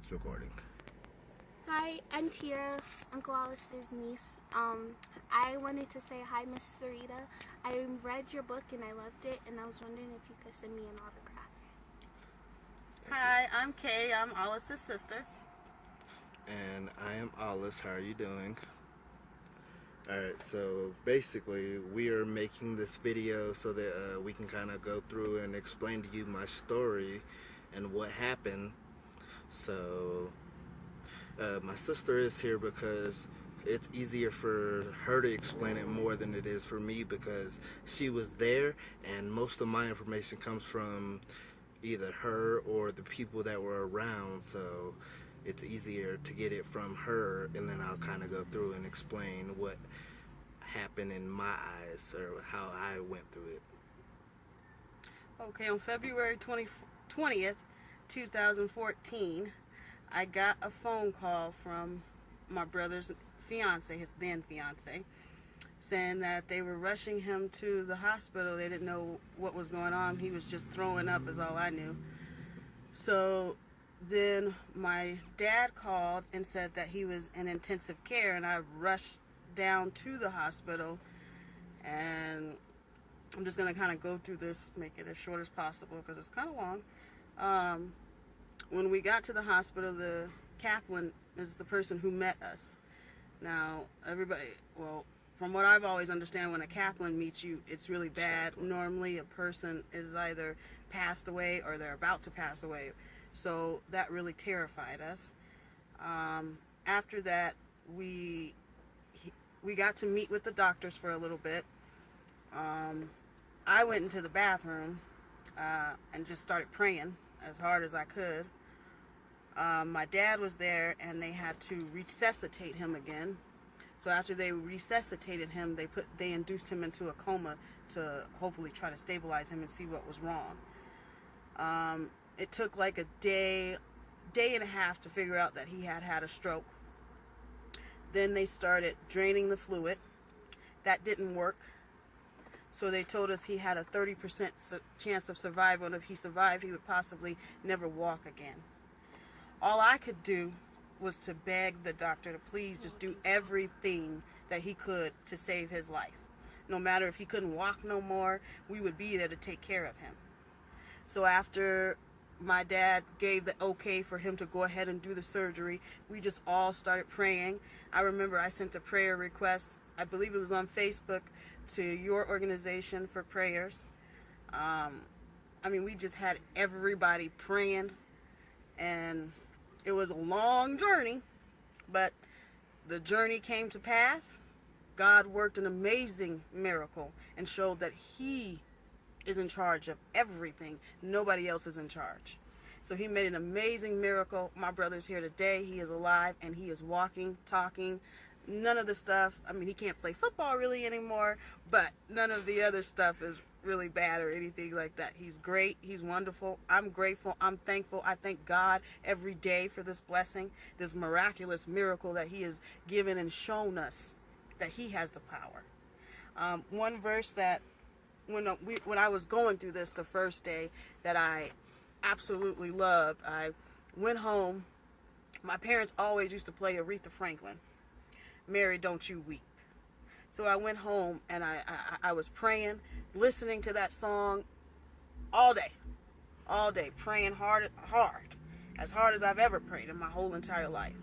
It's recording. Hi, I'm Tira, Uncle Ollice's niece. I wanted to say hi, Miss Sarita. I read your book and I loved it, and I was wondering if you could send me an autograph. Hi, I'm Kay. I'm Ollice's sister. And I am Ollice. How are you doing? Alright, so basically we are making this video so that we can kind of go through and explain to you my story and what happened. So my sister is here because it's easier for her to explain it more than it is for me, because she was there and most of my information comes from either her or the people that were around, so it's easier to get it from her, and then I'll kind of go through and explain what happened in my eyes or how I went through it. Okay, on February 20th, 2014, I got a phone call from my brother's fiance, his then fiance, saying that they were rushing him to the hospital. They didn't know what was going on. He was just throwing up is all I knew. So then my dad called and said that he was in intensive care, and I rushed down to the hospital. And I'm just going to kind of go through this, make it as short as possible because it's kind of long. When we got to the hospital, the chaplain is the person who met us. Now, everybody, well, from what I've always understand, when a chaplain meets you, it's really bad. Normally, a person is either passed away or they're about to pass away. So that really terrified us. After that, we got to meet with the doctors for a little bit. I went into the bathroom and just started praying as hard as I could. My dad was there, and they had to resuscitate him again. So after they resuscitated him, they induced him into a coma to hopefully try to stabilize him and see what was wrong. It took like a day and a half to figure out that he had a stroke. Then they started draining the fluid. That didn't work. So they told us he had a 30% chance of survival, and if he survived, he would possibly never walk again. All I could do was to beg the doctor to please just do everything that he could to save his life. No matter if he couldn't walk no more, we would be there to take care of him. So after my dad gave the okay for him to go ahead and do the surgery, we just all started praying. I remember I sent a prayer request, I believe it was on Facebook, to your organization for prayers. We just had everybody praying, and it was a long journey, but the journey came to pass. God worked an amazing miracle and showed that He is in charge of everything. Nobody else is in charge. So He made an amazing miracle. My brother's here today. He is alive, and he is walking, talking. None of the stuff, he can't play football really anymore, but none of the other stuff is really bad or anything like that. He's great. He's wonderful. I'm grateful. I'm thankful. I thank God every day for this blessing, this miraculous miracle that He has given and shown us that He has the power. One verse that when I was going through this the first day that I absolutely loved, I went home. My parents always used to play Aretha Franklin, "Mary, Don't You Weep." So I went home and I was praying, listening to that song all day, praying hard, as hard as I've ever prayed in my whole entire life.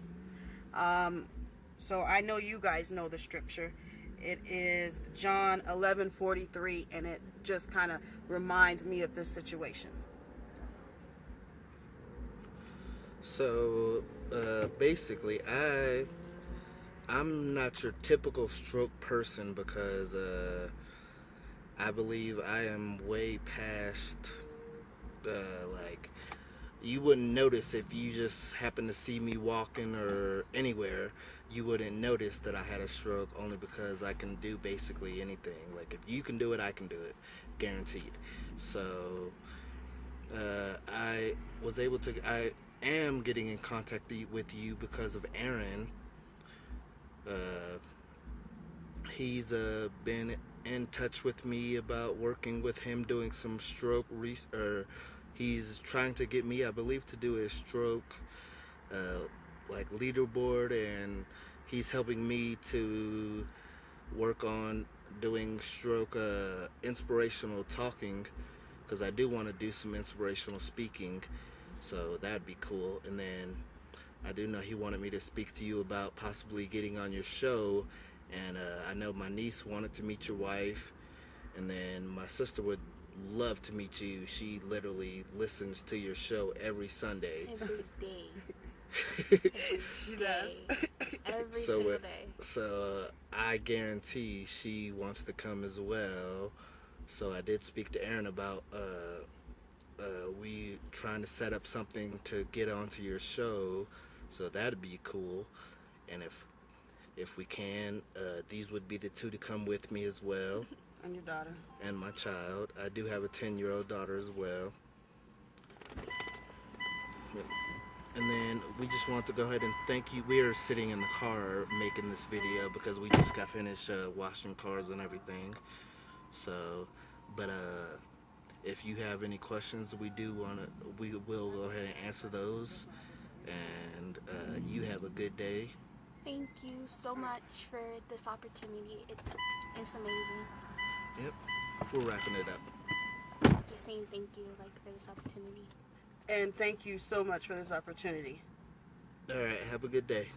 So I know you guys know the scripture. It is John 11:43, and it just kind of reminds me of this situation. So basically I'm not your typical stroke person, because I believe I am way past, you wouldn't notice if you just happen to see me walking or anywhere. You wouldn't notice that I had a stroke, only because I can do basically anything. Like, if you can do it, I can do it, guaranteed. So I am getting in contact with you because of Aaron. He's been in touch with me about working with him doing some stroke he's trying to get me, I believe, to do a stroke like leaderboard, and he's helping me to work on doing stroke inspirational talking, because I do want to do some inspirational speaking, so that'd be cool. And then I do know he wanted me to speak to you about possibly getting on your show, and I know my niece wanted to meet your wife, and then my sister would love to meet you. She literally listens to your show every Sunday. Every day. She does. Every single day. So I guarantee she wants to come as well. So I did speak to Aaron about we trying to set up something to get onto your show. So that'd be cool. And if we can, these would be the two to come with me as well. And your daughter. And my child. I do have a 10-year-old daughter as well. And then we just want to go ahead and thank you. We are sitting in the car making this video because we just got finished washing cars and everything. So, but if you have any questions, we will go ahead and answer those. And you have a good day. Thank you so much for this opportunity. It's amazing. Yep, we're wrapping it up. Just saying thank you, like, for this opportunity. And thank you so much for this opportunity. All right, have a good day.